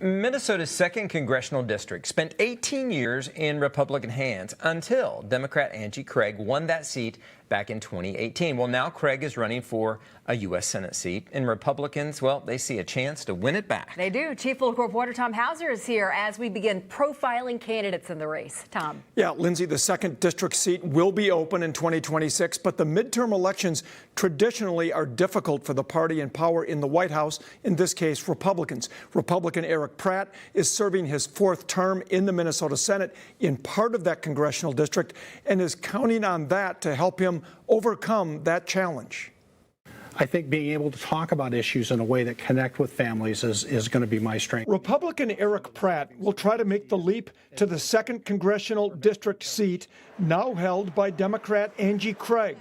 Minnesota's 2nd Congressional District spent 18 years in Republican hands until Democrat Angie Craig won that seat back in 2018. Well, now Craig is running for a U.S. Senate seat, and Republicans, well, they see a chance to win it back. They do. Chief Political Reporter Tom Hauser is here as we begin profiling candidates in the race. Tom. Yeah, Lindsay, the 2nd District seat will be open in 2026, but the midterm elections traditionally are difficult for the party in power in the White House, in this case, Republicans. Republican Eric Pratt is serving his 4th term in the Minnesota Senate in part of that congressional district and is counting on that to help him overcome that challenge. I think being able to talk about issues in a way that connect with families is going to be my strength. Republican Eric Pratt will try to make the leap to the 2nd Congressional District seat, now held by Democrat Angie Craig,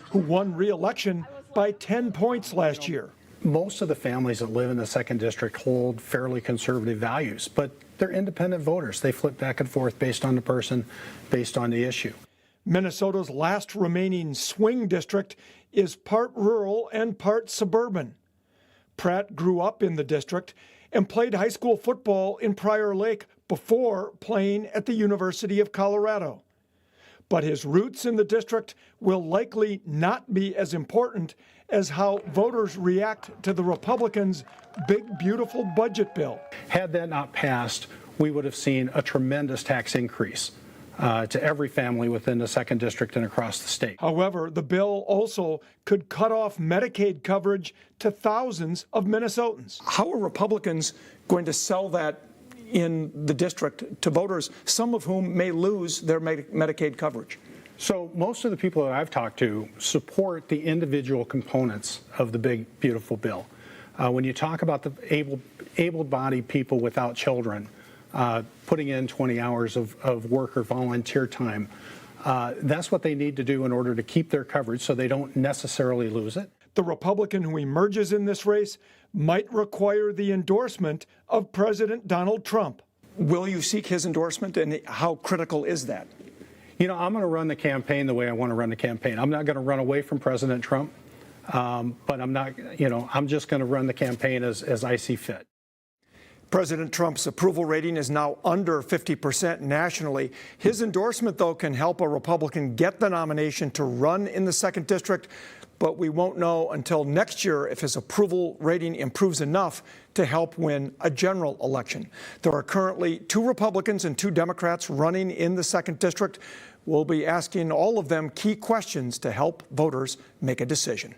who won re-election by 10 points last year. Most of the families that live in the 2nd District hold fairly conservative values, but they're independent voters. They flip back and forth based on the person, based on the issue. Minnesota's last remaining swing district is part rural and part suburban. Pratt grew up in the district and played high school football in Prior Lake before playing at the University of Colorado. But his roots in the district will likely not be as important as how voters react to the Republicans' big, beautiful budget bill. Had that not passed, we would have seen a tremendous tax increase to every family within the 2nd District and across the state. However, the bill also could cut off Medicaid coverage to thousands of Minnesotans. How are Republicans going to sell that in the district to voters, some of whom may lose their Medicaid coverage? So most of the people that I've talked to support the individual components of the big, beautiful bill. When you talk about the able-bodied people without children, putting in 20 hours of work or volunteer time, that's what they need to do in order to keep their coverage so they don't necessarily lose it. The Republican who emerges in this race might require the endorsement of President Donald Trump. Will you seek his endorsement, and how critical is that? You know, I'm going to run the campaign the way I want to run the campaign. I'm not going to run away from President Trump, but I'm just going to run the campaign as I see fit. President Trump's approval rating is now under 50% nationally. His endorsement, though, can help a Republican get the nomination to run in the 2nd District, but we won't know until next year if his approval rating improves enough to help win a general election. There are currently 2 Republicans and 2 Democrats running in the 2nd District. We'll be asking all of them key questions to help voters make a decision.